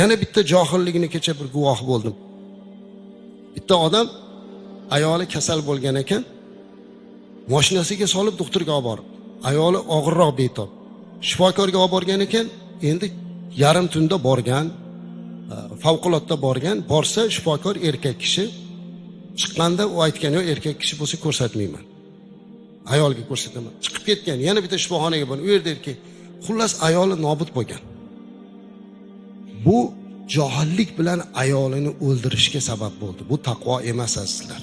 Yana bitta johilligini kecha bir guvoh bo'ldim. Bitta odam ayoli kasal bo'lgan ekan, mashinasiga solib doktorga olib borib, ayoli og'irroq betob. Shifokorga olib borgan ekan, endi yarim tunda borgan, favqulodda borgan, borsa shifokor erkak kishi chiqqanda u aytgan, "Yo'q, erkak kishi bo'lsa ko'rsatmayman. Ayolga ko'rsataman." Chiqib ketgan, yana bitta shifoxonaga borgan. U yerda erkak, xullas ayoli nobud bo'lgan. Bu johillik bilan ayolini o'ldirishga sabab bo'ldi. Bu taqvo emas azizlar.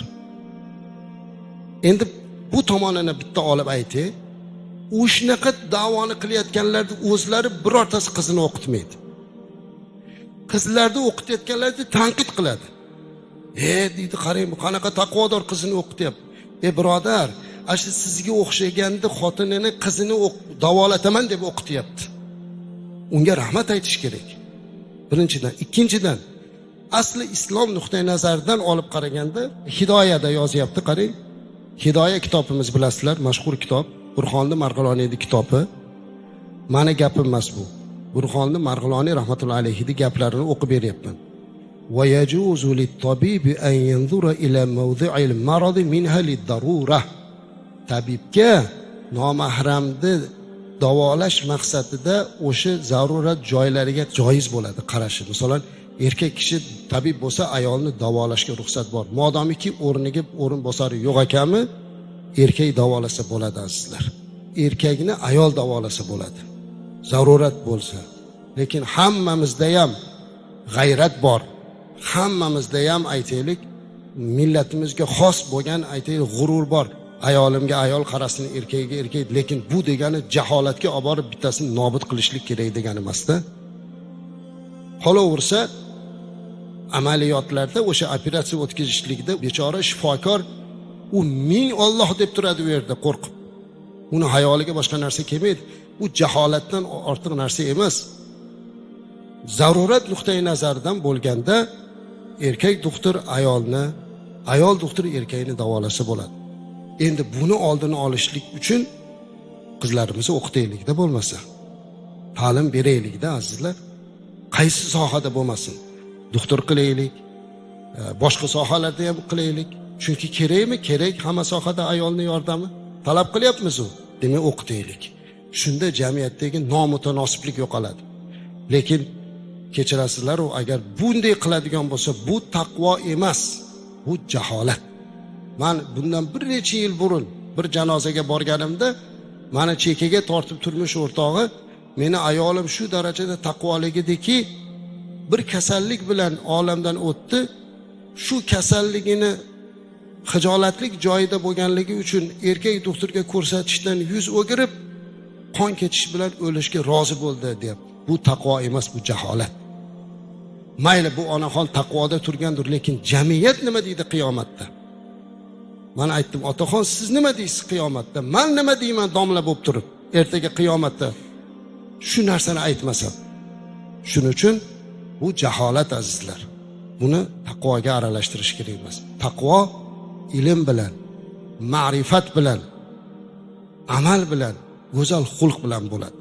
Endi bu tomonini bitta olib aytay. U shunaqa da'voni qilayotganlarni o'zlari birortasi qizini o'qitmaydi. Qizlarni o'qitayotganlarni tanqid qiladi. Deydi, qarang, bu qanaqa taqvodor qizini o'qityapti. Birodar, asli sizga o'xshaganda xotinini, qizini davolataman deb o'qityapti. Unga rahmat aytish kerak. Birinchidan, ikkinchidan, asli islom nuqtai nazaridan olib qaraganda Hidoyada yozyapti, qarang. Hidoya kitobimiz bilasizlar, mashhur kitob, Burxonli Marg'iloniyning kitobi. Mani gapim emas bu. Burxonli Marg'iloniy rahmatullohi alayhining gaplarini o'qib beryapman. Va yajuzu lit-tabibi an yanzura ila mawdi'il marad minha lid-darura. Tabibga nomahramni davolash maqsadida o'sha zarurat joylariga joiz bo'ladi qarashi. Masalan, erkak kishi tabib bo'lsa, ayolni davolashga ruxsat bor. Modomiki o'rniga o'rin bosari yo'q ekanmi, erkak davolasa bo'ladi azizlar. Erkakni ayol davolasa bo'ladi. Zarurat bo'lsa. Lekin hammamizda ham g'ayrat bor. Hammamizda ham aytaylik, millatimizga xos bo'lgan aytaylik g'urur bor. Ayolimga ayol qarasin, erkagiga erkak, lekin bu degani jaholatga olib borib bittasini nobud qilishlik kerak degani emas-da. Qolaversa, amaliyotlarda o'sha operatsiya o'tkazishlikda bechora shifokor u ming Alloh deb turadi u yerda qo'rqib. Uni hayoliga boshqa narsa kelmaydi. Bu jaholatdan ortiq narsa emas. Zarurat nuqtai nazaridan bo'lganda erkak doktor ayolni, ayol doktor erkakni davolasa bo'ladi. Endi buni oldini olishlik uchun qizlarimizni o'qitaylikda bo'lmasa. Ta'lim beraylikda azizlar. Qaysi sohada bo'lmasin. Doktor qilaylik, boshqa sohalarda ham qilaylik. Chunki kerakmi? Kerak, hamma sohada ayolning yordami. Talab qilyapmiz u. Demak, o'qitaylik. Shunda jamiyatdagi nomutanosiblik yo'qoladi. Lekin kechirasizlar, u agar bunday qiladigan bo'lsa, bu taqvo emas, bu jaholat. Men bundan bir necha yil burun bir janozaga borganimda, meni chekaga tortib turmush o'rtog'i, meni ayolim shu darajada taqvoligidiki, bir kasallik bilan olamdan o'tdi. Shu kasalligini xijolatlik joyida bo'lganligi uchun erkak doktorga ko'rsatishdan yuz o'girib, qon ketish bilan o'lishga rozi bo'ldi deb. Bu taqvo emas, bu jaholat. Mayli bu onaxon taqvoda turgandir, lekin jamiyat nima deydi qiyomatda? Men aytdim, otaxon, siz nima deysiz qiyomatda? Men nima deyman domla bo'lib turib, ertaga qiyomatda shu narsani aytmasam. Shuning uchun bu jaholat azizlar. Buni taqvoga aralashtirish kerak emas. Taqvo ilm bilan, ma'rifat bilan, amal bilan, go'zal xulq bilan bo'ladi.